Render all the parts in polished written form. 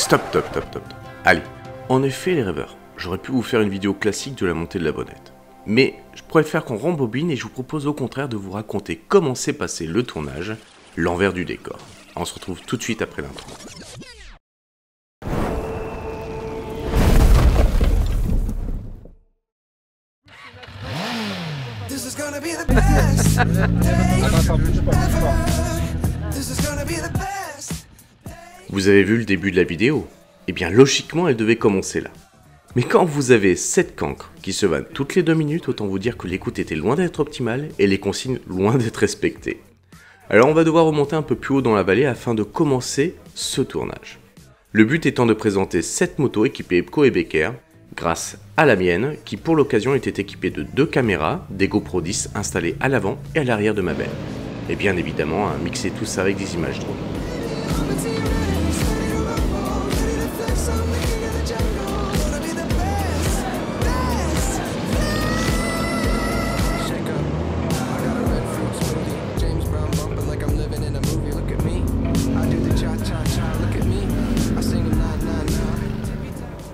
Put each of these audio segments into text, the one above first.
Stop. Allez, en effet les rêveurs, j'aurais pu vous faire une vidéo classique de la montée de la bonnette. Mais je préfère qu'on rembobine et je vous propose au contraire de vous raconter comment s'est passé le tournage, l'envers du décor. On se retrouve tout de suite après l'intro. Vous avez vu le début de la vidéo? Eh bien logiquement elle devait commencer là. Mais quand vous avez 7 cancres qui se vannent toutes les 2 minutes, autant vous dire que l'écoute était loin d'être optimale et les consignes loin d'être respectées. Alors on va devoir remonter un peu plus haut dans la vallée afin de commencer ce tournage. Le but étant de présenter 7 motos équipées EPCO et Becker, grâce à la mienne qui pour l'occasion était équipée de 2 caméras, des GoPro 10 installées à l'avant et à l'arrière de ma belle. Et bien évidemment mixer tout ça avec des images drone.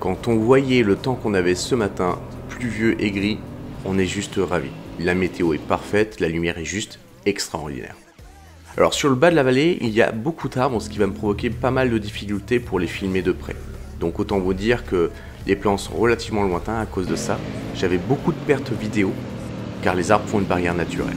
Quand on voyait le temps qu'on avait ce matin, pluvieux et gris, on est juste ravis. La météo est parfaite, la lumière est juste extraordinaire. Alors sur le bas de la vallée, il y a beaucoup d'arbres, ce qui va me provoquer pas mal de difficultés pour les filmer de près. Donc autant vous dire que les plans sont relativement lointains à cause de ça. J'avais beaucoup de pertes vidéo, car les arbres font une barrière naturelle.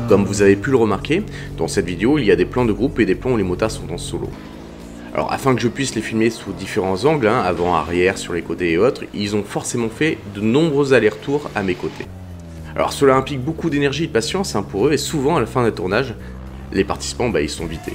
Comme vous avez pu le remarquer, dans cette vidéo, il y a des plans de groupe et des plans où les motards sont en solo. Alors afin que je puisse les filmer sous différents angles, avant, arrière, sur les côtés et autres, ils ont forcément fait de nombreux allers-retours à mes côtés. Alors cela implique beaucoup d'énergie et de patience pour eux et souvent à la fin d'un tournage, les participants ils sont vités.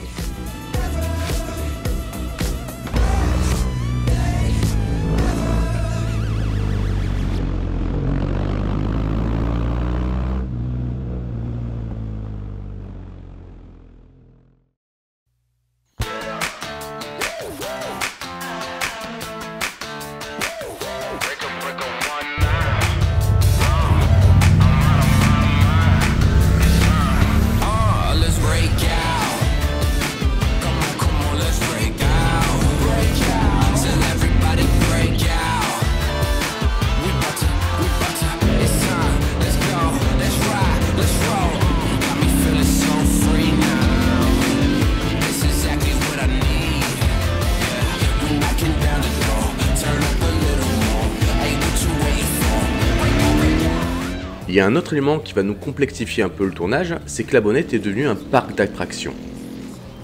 Il y a un autre élément qui va nous complexifier un peu le tournage, c'est que la bonnette est devenue un parc d'attractions.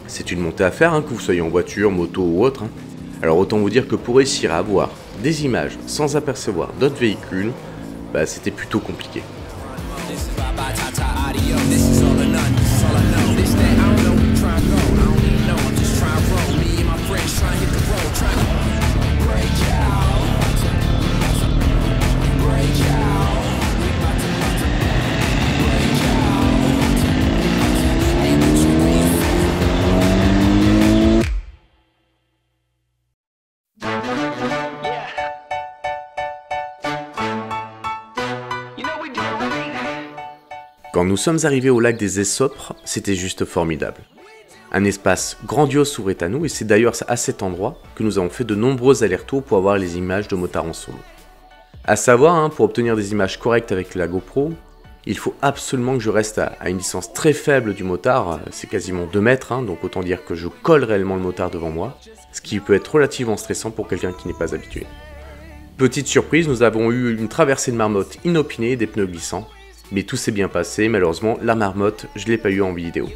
C'est une montée à faire, que vous soyez en voiture, moto ou autre. Alors autant vous dire que pour réussir à avoir des images sans apercevoir d'autres véhicules, c'était plutôt compliqué. Quand nous sommes arrivés au lac des Essopres, c'était juste formidable. Un espace grandiose s'ouvrait à nous et c'est d'ailleurs à cet endroit que nous avons fait de nombreux allers-retours pour avoir les images de motards en solo. A savoir, pour obtenir des images correctes avec la GoPro, il faut absolument que je reste à une distance très faible du motard, c'est quasiment 2 mètres, donc autant dire que je colle réellement le motard devant moi, ce qui peut être relativement stressant pour quelqu'un qui n'est pas habitué. Petite surprise, nous avons eu une traversée de marmotte inopinée et des pneus glissants. Mais tout s'est bien passé, malheureusement la marmotte, je l'ai pas eu en vidéo.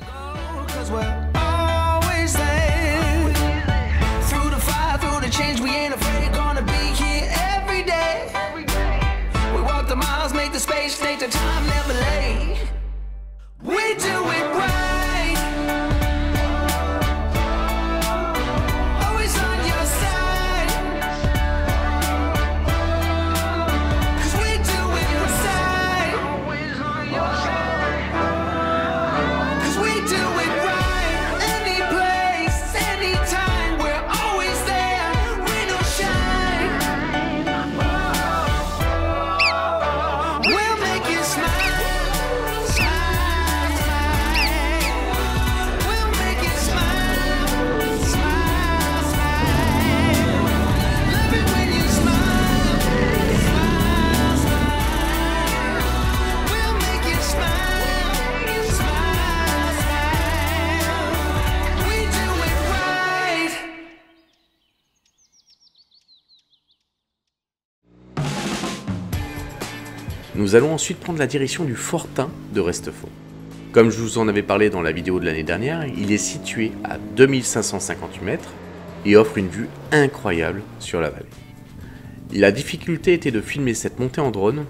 Nous allons ensuite prendre la direction du Fortin de Restefaux. Comme je vous en avais parlé dans la vidéo de l'année dernière, il est situé à 2558 mètres et offre une vue incroyable sur la vallée. La difficulté était de filmer cette montée en drone.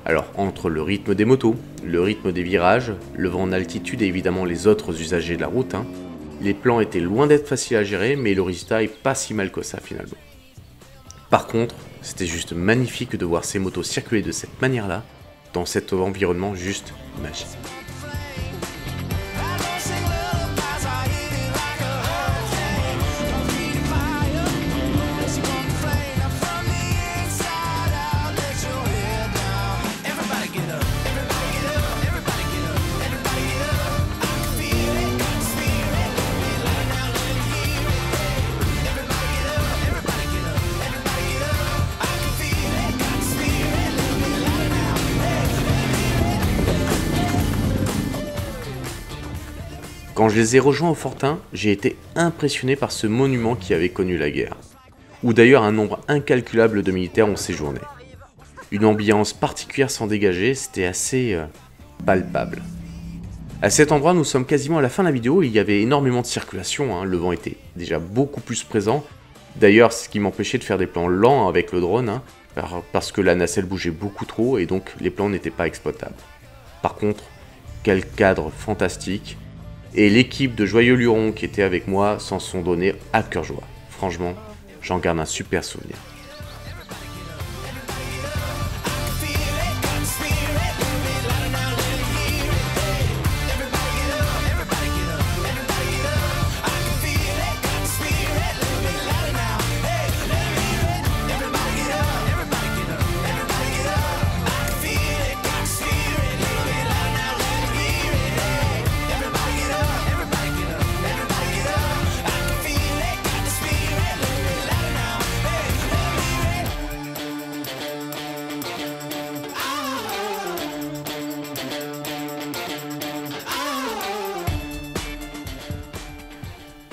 Alors entre le rythme des motos, le rythme des virages, le vent en altitude et évidemment les autres usagers de la route, les plans étaient loin d'être faciles à gérer, mais le résultat est pas si mal que ça finalement. Par contre, c'était juste magnifique de voir ces motos circuler de cette manière-là, dans cet environnement juste magique. Quand je les ai rejoints au Fortin, j'ai été impressionné par ce monument qui avait connu la guerre, où d'ailleurs un nombre incalculable de militaires ont séjourné. Une ambiance particulière s'en dégageait, c'était assez palpable. À cet endroit, nous sommes quasiment à la fin de la vidéo et il y avait énormément de circulation, le vent était déjà beaucoup plus présent. D'ailleurs, ce qui m'empêchait de faire des plans lents avec le drone, parce que la nacelle bougeait beaucoup trop et donc les plans n'étaient pas exploitables. Par contre, quel cadre fantastique! Et l'équipe de Joyeux Luron qui était avec moi s'en sont donnés à cœur joie. Franchement, j'en garde un super souvenir.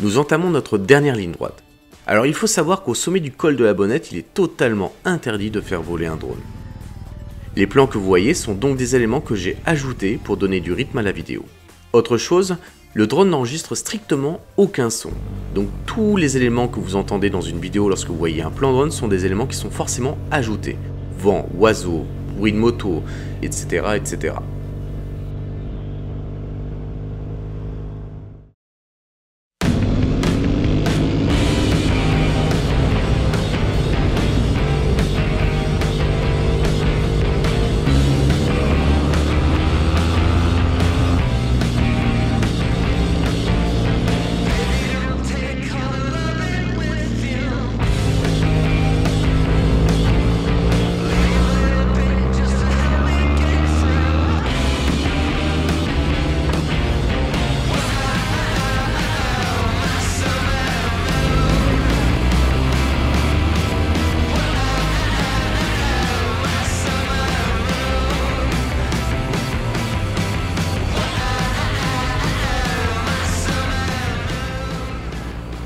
Nous entamons notre dernière ligne droite. Alors il faut savoir qu'au sommet du col de la Bonnette, il est totalement interdit de faire voler un drone. Les plans que vous voyez sont donc des éléments que j'ai ajoutés pour donner du rythme à la vidéo. Autre chose, le drone n'enregistre strictement aucun son. Donc tous les éléments que vous entendez dans une vidéo lorsque vous voyez un plan drone sont des éléments qui sont forcément ajoutés. Vent, oiseaux, bruit de moto, etc. etc.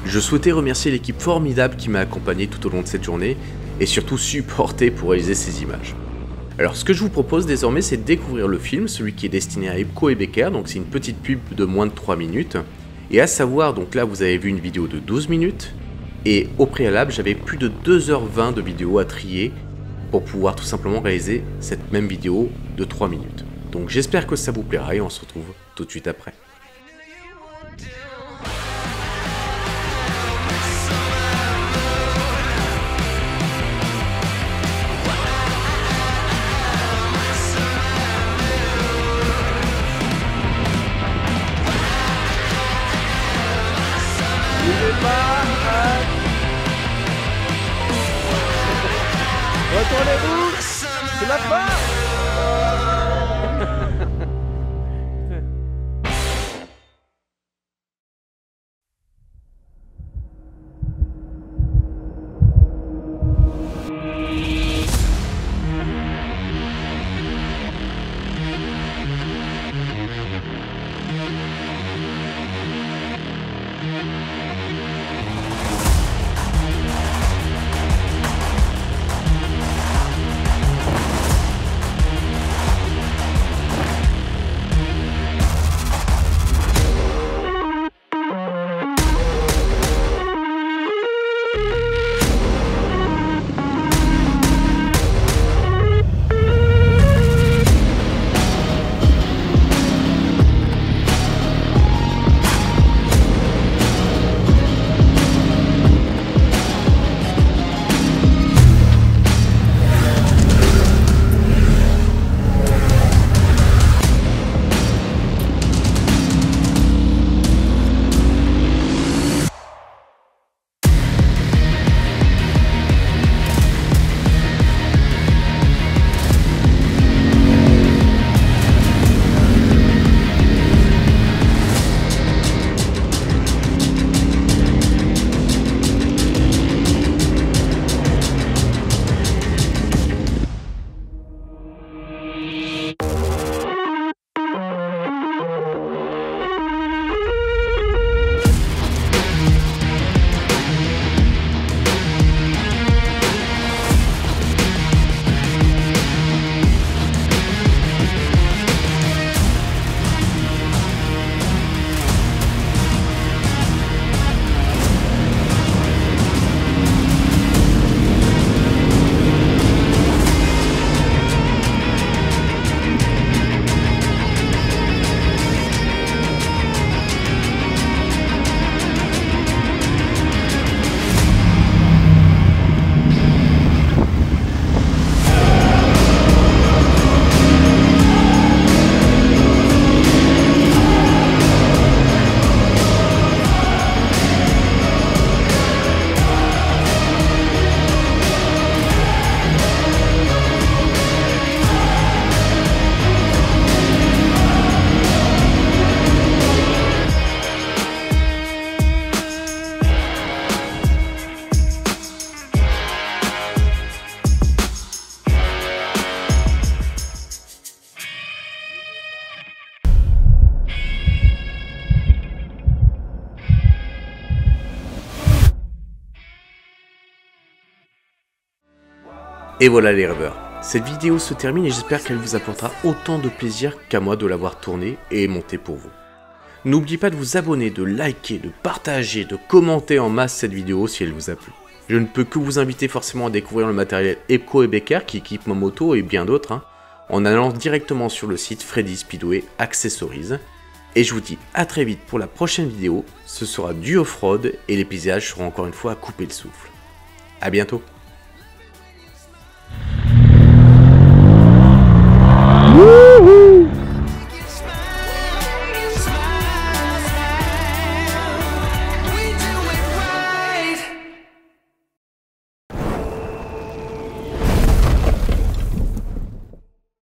Je souhaitais remercier l'équipe formidable qui m'a accompagné tout au long de cette journée et surtout supporté pour réaliser ces images. Alors ce que je vous propose désormais, c'est de découvrir le film, celui qui est destiné à Epco et Becker, donc c'est une petite pub de moins de 3 minutes. Et à savoir, donc là vous avez vu une vidéo de 12 minutes et au préalable j'avais plus de 2h20 de vidéo à trier pour pouvoir tout simplement réaliser cette même vidéo de 3 minutes. Donc j'espère que ça vous plaira et on se retrouve tout de suite après. Retournez-vous, c'est là-bas. Et voilà les rêveurs, cette vidéo se termine et j'espère qu'elle vous apportera autant de plaisir qu'à moi de l'avoir tournée et montée pour vous. N'oubliez pas de vous abonner, de liker, de partager, de commenter en masse cette vidéo si elle vous a plu. Je ne peux que vous inviter forcément à découvrir le matériel Epco et Becker qui équipe ma moto et bien d'autres, en allant directement sur le site Freddy Speedway Accessories. Et je vous dis à très vite pour la prochaine vidéo, ce sera du off-road et les paysages seront encore une fois à couper le souffle. A bientôt. Woo-hoo!